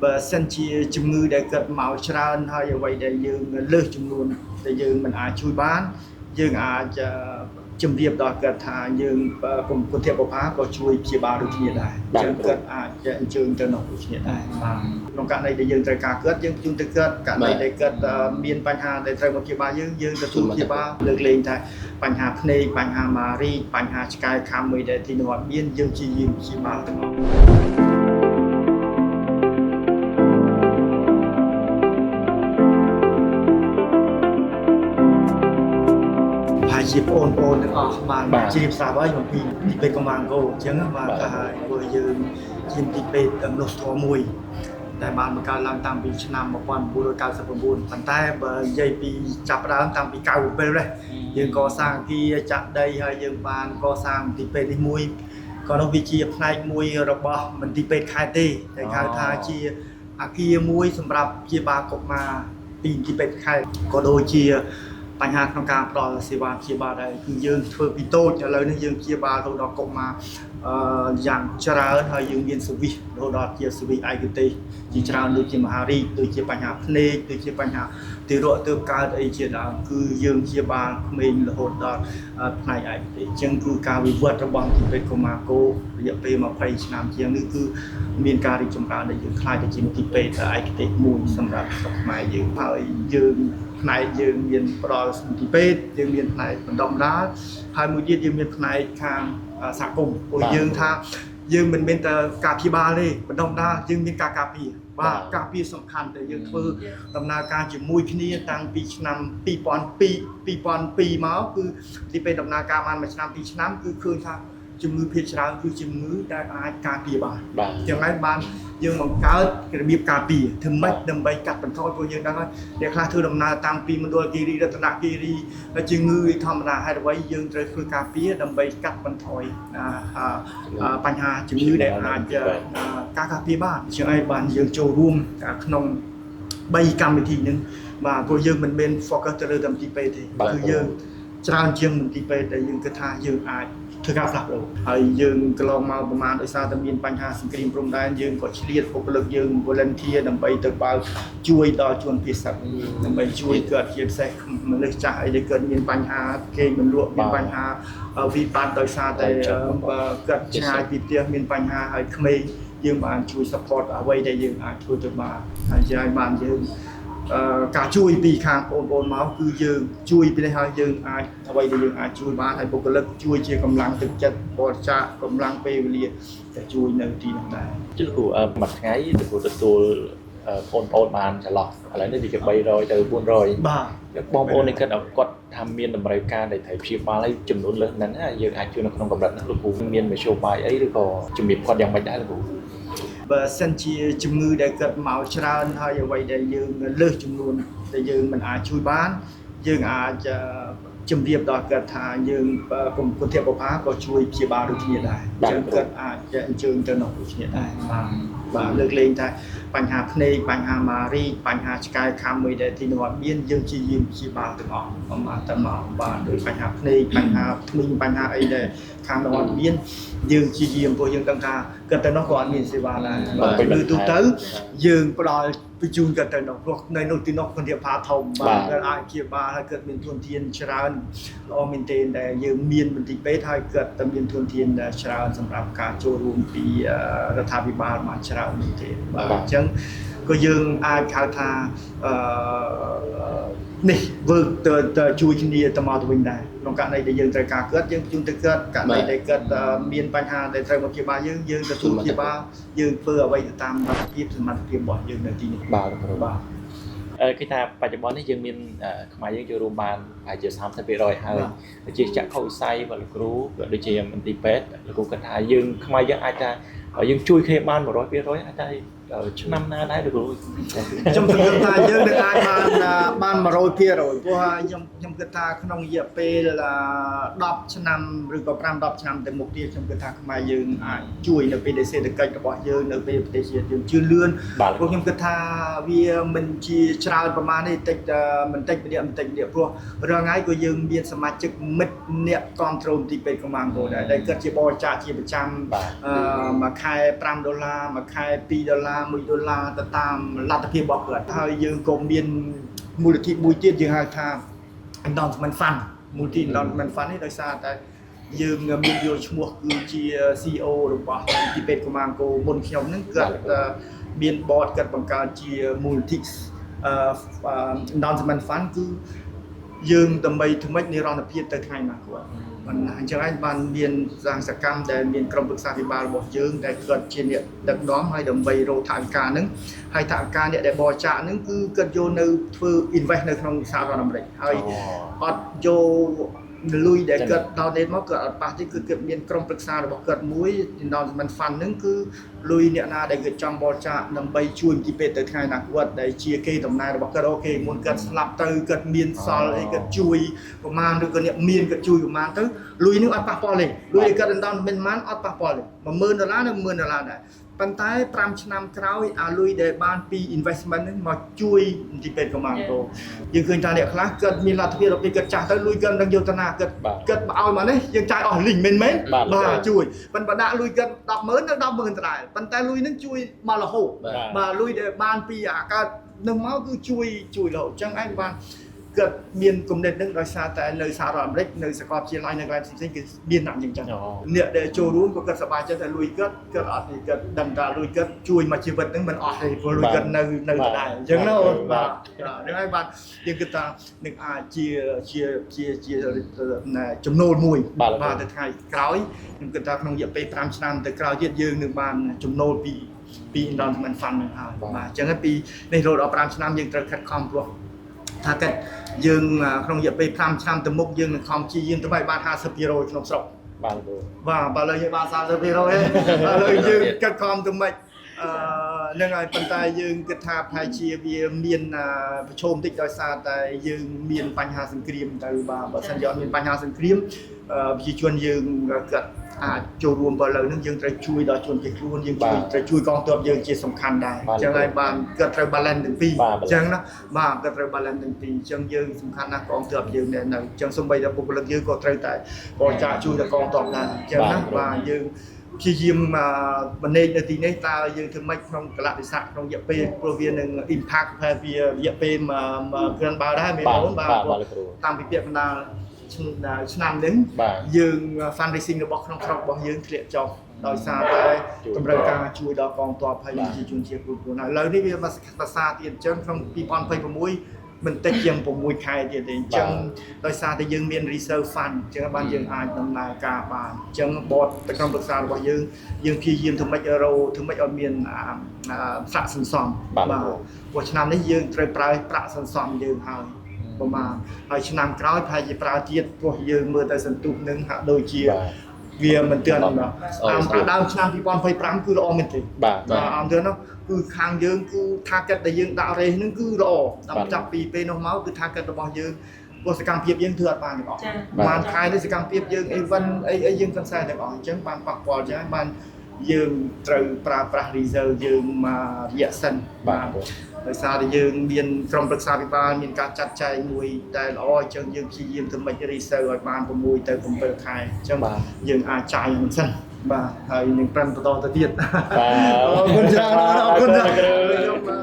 បើសិនជាជំងឺដែលកើតមកច្រើនហើយអ្វីដែលយើងលើសចំនួនដែលយើងមិនអាចជួយបានយើងអាចជំរាបដល់គាត់ថាយើងគុណធម៌បុព្វាក៏ជួយព្យាបាលដូចគ្នាដែរយើងគាត់អាចអញ្ជើញទៅនោះដូចគ្នាដែរបាទក្នុងករណីដែលយើងត្រូវការគាត់យើងជូនទៅគាត់ករណីដែលគាត់មានបញ្ហាដែលត្រូវមកព្យាបាលយើងទទួលព្យាបាលលើកលែងថាបញ្ហាភ្នែកបញ្ហាម៉ារីកបញ្ហាឆ្កែខាំមួយដែលទីនោះអត់មានយើងព្យាបាលទាំងអស់ជាបងប្អូនទាំងអស់បានជ្រាបស្រាប់ហើយអំពីទីពេទ្យកម្លាំងគោអញ្ចឹងបាទថាព្រោះយើងជាទីពេទ្យមនុស្សធម៌មួយដែលបានបង្កើតឡើងតាំងពីឆ្នាំ1999ប៉ុន្តែបើនិយាយពីចាប់ផ្ដើមតាំងពី97នេះយើងកសាងអគារចាក់ដីហើយយើងបានកសាងទីពេទ្យនេះមួយក៏នោះវាជាផ្នែកមួយរបស់មន្ទីរពេទ្យខេត្តទេតែហៅថាជាអគារមួយសម្រាប់ព្យាបាលកុមារពីទីពេទ្យខេត្តក៏ដូចជាបញ្ហាក្នុងការផ្ដល់សេវាព្យាបាលដែរគឺយើងធ្វើពីតូចឥឡូវនេះយើងព្យាបាលទៅដល់កុមារយ៉ាងច្រើនហើយយើងមានសវិសរហូតដល់ជាសវិសឯកទេសជាច្រើនដូចជាមហារីកដូចជាបញ្ហាភ្នែកដូចជាបញ្ហាទារកទើបកើតអីជាដើមគឺយើងព្យាបាលក្មេងរហូតដល់ផ្នែកឯកទេសអញ្ចឹងគឺការវិវត្តរបស់ទីពេទ្យកុមារគោរយៈពេល20ឆ្នាំជាងនេះគឺមានការរីកចម្រើនដែលយើងខ្លាចទៅជាទីពេទ្យឯកទេសមួយសម្រាប់ស្រុកខ្មែរយើងហើយយើងផ្នែកយើងមានផ្ដល់ទីពេទ្យយើងមានផ្នែកបណ្ដុំដាលហើយមួយទៀតយើងមានផ្នែកខាងសហគមន៍ព្រោះយើងថាយើងមិនមែនតែការព្យាបាលទេបណ្ដុំដាលយើងមានការការពារបាទការពារសំខាន់តែយើងធ្វើដំណើរការជាមួយគ្នាតាំងពីឆ្នាំ2002មកគឺទីពេទ្យដំណើរការបានមួយឆ្នាំ2ឆ្នាំគឺឃើញថាជំងឺភាគច្រើនគឺជំងឺដែលអាចការពារបានចឹងហើយបានយើងបង្កើតរបៀបការពារធ្វើម៉េចដើម្បីកាត់បន្ថយព្រោះយើងដឹងហើយអ្នកខ្លះធ្វើដំណើរតាំងពីមណ្ឌលគិរីរតនគិរីជំងឺធម្មតាហេតុអ្វីយើងត្រូវធ្វើការពារដើម្បីកាត់បន្ថយបញ្ហាជំងឺដែលអាចការពារបានចឹងហើយបានយើងចូលរួមក្នុង3កម្មវិធីហ្នឹងបាទព្រោះយើងមិនមែន focus ទៅលើតែមន្ទីរពេទ្យទេគឺយើងច្រើនជាងមន្ទីរពេទ្យដែលយើងគិតថាយើងអាចធ្វើការផ្លាស់ប្ដូរហើយយើងកន្លងមកប្រហែលដោយសារតែមានបញ្ហាសង្គ្រាមព្រំដែនយើងក៏ឆ្លៀតបុគ្គលិកយើង volunteer ដើម្បីទៅបើកជួយដល់ជនភៀសសាច់ដើម្បីជួយគាត់ជាពិសេសមនុស្សចាស់អីដែលគាត់មានបញ្ហាគេមិនលក់មានបញ្ហាវិបត្តិដោយសារតែគាត់ឆ្ងាយពីផ្ទះមានបញ្ហាហើយក្មេងយើងបានជួយ support អ្វីដែលយើងអាចធ្វើទៅបានហើយបានយើងការជួយពីខាងបងប្អូនមកគឺយើងជួយពីនេះហើយយើងអាចអ្វីដែលយើងអាចជួយបានហើយបុគ្គលិកជួយជាកម្លាំងទឹកចិត្តបរិច្ចាគកម្លាំងពេលវេលាតែជួយនៅទីនោះដែរជិះគ្រូមួយថ្ងៃទៅទទួលបងប្អូនបានចន្លោះឥឡូវនេះវាជា300ទៅ400បាទបងប្អូននេះគិតឲ្យគាត់ថាមានតម្រូវការដែលត្រូវព្យាបាលហើយចំនួនលើសហ្នឹងយើងអាចជួយនៅក្នុងកម្រិតហ្នឹងលោកគ្រូមានមធ្យោបាយអីឬក៏ជំរាបគាត់យ៉ាងម៉េចដែរលោកគ្រូបើសិនជាជំងឺដែលកើតមកច្រើនហើយអ្វីដែលយើងលើសចំនួនដែលយើងមិនអាចជួយបានយើងអាចជំរាបដល់គាត់ថាយើងគុណធម៌បុព្វាក៏ជួយព្យាបាលដូចគ្នាដែរយើងគាត់អាចអញ្ជើញទៅនោះដូចគ្នាដែរបាទលើកលែងថាបញ្ហាភ្នែកបញ្ហាម៉ារីកបញ្ហាឆ្កែខាំមួយដែលទីនោះអត់មានយើងព្យាបាលទាំងអស់មកតែមកបាទដោយបញ្ហាភ្នែកបញ្ហាធ្មេញបញ្ហាអីដែលខាងនោះអត់មានយើងព្យាយាមព្រោះយើងដឹងថាគាត់ទៅនោះក៏អត់មានសេវាដែរបាទគឺទូទៅយើងផ្ដល់បញ្ជូនគាត់ទៅនោះព្រោះនៅនោះទីនោះគាត់រៀបផាធំបាទគាត់អាចព្យាបាលហើយគាត់មានធនធានច្រើនល្អមែនទែនដែលយើងមានមន្ទីរពេទ្យហើយគាត់តែមានធនធានច្រើនសម្រាប់ការចូលរួមពីរដ្ឋាភិបាលមកច្រើនមែនទែនបាទអញ្ចឹងក៏យើងអាចហៅថានេះវើទៅជួយគ្នាទៅមកទៅវិញដែរក្នុងករណីដែលយើងត្រូវការគាត់យើងជូនទៅគាត់ករណីដែលគាត់មានបញ្ហាដែលត្រូវមកព្យាបាលយើងទទួលព្យាបាលយើងធ្វើអ្វីទៅតាមលទ្ធភាពសមត្ថភាពរបស់យើងនៅទីនេះបាទគឺថាបច្ចុប្បន្ននេះយើងមានខ្មែរយើងចូលរួមបានប្រហែលជា30%ហើយជាចក្ខុវិស័យរបស់លោកគ្រូដូចជាមន្ទីរពេទ្យលោកគ្រូគិតថាយើងខ្មែរយើងអាចថាយើងជួយគ្នាបាន 100% អាចថាឆ្នាំណាដែរលោកគ្រូខ្ញុំសង្ឃឹមថាយើងនឹងអាចបាន 100% ព្រោះខ្ញុំគិតថាក្នុងរយៈពេល10ឆ្នាំឬក៏5-10ឆ្នាំទៅមុខទៀតខ្ញុំគិតថាខ្មែរយើងអាចជួយនៅពេលដែលសេដ្ឋកិច្ចរបស់យើងនៅពេលប្រទេសជាតិយើងជឿនលឿនព្រោះខ្ញុំគិតថាវាមិនជាច្រើនប្រមាណទេបន្តិចម្នាក់ព្រោះរាល់ថ្ងៃក៏យើងមានសមាជិកមិត្តអ្នកគ្រប់គ្រងទីពេទ្យកម្លាំងគោដែលគិតជាបរិច្ចាគជាប្រចាំមួយខែ$5មួយខែ$2 $1ទៅតាមលទ្ធភាពរបស់គាត់ហើយយើងក៏មានមូលនិធិមួយទៀតយើងហៅថា endowment fund មូលនិធិ endowment fund នេះដោយសារតែយើងមានយកឈ្មោះគឺជា CEO របស់ទីពេទ្យកុមារអង្គរមុនខ្ញុំហ្នឹងគាត់មាន board គាត់បង្កើតជាមូលនិធិendowment fund គឺយើងដើម្បីធ្វើម៉េចនិរន្តរភាពទៅថ្ងៃអនាគតមិនអញ្ចឹងឯងបានមានសកម្មដែលមានក្រុមប្រឹក្សាពិបាលរបស់យើងដែលគាត់ជាអ្នកដឹកនាំហើយដើម្បីរកថវិកាហ្នឹងហើយថវិកាអ្នកដែលបរិច្ចាគហ្នឹងគឺគាត់យកនៅធ្វើ invest នៅក្នុងសហរដ្ឋអាមេរិកហើយអត់យកលុយដែលគាត់ដោតលេខមកគាត់អត់ប៉ះទេគឺគាត់មានក្រុមប្រឹក្សារបស់គាត់មួយ endowment fund ហ្នឹងគឺលុយអ្នកណាដែលគាត់ចង់បរិច្ចាគដើម្បីជួយទីពេទ្យទៅថ្ងៃអនាគតដែលជាគេដំណើររបស់គាត់អូខេមុនគាត់ស្លាប់ទៅគាត់មានសល់អីគាត់ជួយប្រមាណឬក៏អ្នកមានគាត់ជួយប្រមាណទៅលុយហ្នឹងអត់ប៉ះពាល់ទេលុយដែលគាត់ endowment fund អត់ប៉ះពាល់ទេ$10000និង$10000ដែរប៉ុន្តែ5ឆ្នាំក្រោយអាលុយដែលបានពី investment ហ្នឹងមកជួយទីពេទ្យកុមារអង្គរយើងឃើញថាអ្នកខ្លះគាត់មានលទ្ធភាពដល់ពេលគាត់ចាស់ទៅលុយគាត់នឹងយកទៅណាគាត់ឲ្យមកនេះយើងចាយអស់លីងមែនបាទជួយប៉ុន្តែដាក់លុយគាត់100000ទៅ100000ដដែលប៉ុន្តែលុយហ្នឹងជួយមករហូតបាទលុយដែលបានពីអាកើតនឹងមកគឺជួយរហូតអញ្ចឹងឯងបានគាត់មានគំនិតនឹងដោយសារតែនៅសហរដ្ឋអាមេរិកនៅសាកលវិទ្យាល័យនៅកន្លែងផ្សេងៗគឺមានដាក់យ៉ាងចឹងអ្នកដែលចូលរួមក៏គាត់សប្បាយចិត្តតែលុយគាត់អត់ទេគាត់ដឹងថាលុយគាត់ជួយមកជីវិតហ្នឹងមិនអស់ទេព្រោះលុយគាត់នៅដដែលអញ្ចឹងណាអូនបាទហ្នឹងហើយបាទយើងគិតថានឹងអាចជាចំណូលមួយបាទទៅថ្ងៃក្រោយខ្ញុំគិតថាក្នុងរយៈពេល5ឆ្នាំទៅក្រោយទៀតយើងនឹងបានចំណូលពី endowment fund ហ្នឹងហើយបាទអញ្ចឹងពីនេះរហូតដល់5ឆ្នាំយើងត្រូវខិតខំព្រោះថាគាត់យើងក្នុងរយៈពេល5ឆ្នាំទៅមុខយើងនឹងខំព្យាយាមទៅបាន50%ក្នុងស្រុកបាទបើលើយើងបាន30%ឯងឥឡូវយើងកាត់ខំទៅមិនហ្នឹងហើយប៉ុន្តែយើងគិតថាប្រហែលជាវាមានប្រឈមតិចដោយសារតែយើងមានបញ្ហាសង្គ្រាមទៅបាទបើសិនជាអត់មានបញ្ហាសង្គ្រាមប្រជាជនយើងគាត់អាចចូលរួមបើលើហ្នឹងយើងត្រូវជួយដល់ជនភៀសខ្លួនយើងត្រូវជួយកងទ័ពយើងជាសំខាន់ដែរអញ្ចឹងហើយបានគាត់ត្រូវ balance ទាំងពីរអញ្ចឹងណាបាទគាត់ត្រូវ balance ទាំងពីរអញ្ចឹងយើងសំខាន់ណាស់កងទ័ពយើងនៅអញ្ចឹងសូម្បីតែបុគ្គលិកយើងក៏ត្រូវតែបរិច្ចាគជួយដល់កងទ័ពដែរអញ្ចឹងណាបាទយើងព្យាយាមmanage នៅទីនេះតើយើងធ្វើម៉េចក្នុងកលៈទេសៈក្នុងរយៈពេលព្រោះវានឹង impact ប្រហែលវារយៈពេលគ្រាន់បើដែរមែនបងបាទតាមពីពាក្យបណ្ដាឆ្នាំនេះយើង fundraising របស់ក្នុងស្រុករបស់យើងធ្លាក់ចុះដោយសារតែតម្រូវការជួយដល់កងទ័ពហើយប្រជាជនជាខ្លួនឥឡូវនេះវាមកភាសាទៀតអញ្ចឹងក្នុង2026មិនតិចជាង6ខែទៀតទេអញ្ចឹងដោយសារតែយើងមាន reserve fund អញ្ចឹងបានយើងអាចដំណើរការបានអញ្ចឹង board ក្រុមប្រឹក្សារបស់យើងព្យាយាមធ្វើម៉េចឲ្យមានប្រាក់សន្សំបាទព្រោះឆ្នាំនេះយើងត្រូវប្រើប្រាក់សន្សំយើងហើយប្រហែលហើយឆ្នាំក្រោយប្រហែលជាប្រើទៀតព្រោះយើងមើលទៅសន្ទុះនឹងហាក់ដូចជាវាមិនទាន់ដើមឆ្នាំ2025គឺល្អមែនទេបាទអមទិននោះគឺខាងយើងគឺថាកិតដែលយើងដាក់រេសនឹងគឺល្អដល់ចាប់ពីពេលនោះមកគឺថាកិតរបស់យើងព្រោះសកម្មភាពយើងធ្វើអត់បានទាំងអស់បានខែនេះសកម្មភាពយើង event អីយើងកន្សែងទាំងអស់អញ្ចឹងបានប៉ះពាល់អញ្ចឹងបានយើងត្រូវប្រើប្រាស់ reserve យើងមករយៈសិនបាទដោយសារតែយើងមានក្រុមប្រឹក្សាពិបាលមានការចាត់ចែងមួយតែល្អអញ្ចឹងយើងព្យាយាមធ្វើម៉េច reserve ឲ្យបាន6ទៅ7ខែអញ្ចឹងយើងអាចចាយហ្នឹងសិនបាទហើយនឹងប្រឹងបន្តទៅទៀតបាទអរគុណច្រើនអរគុណ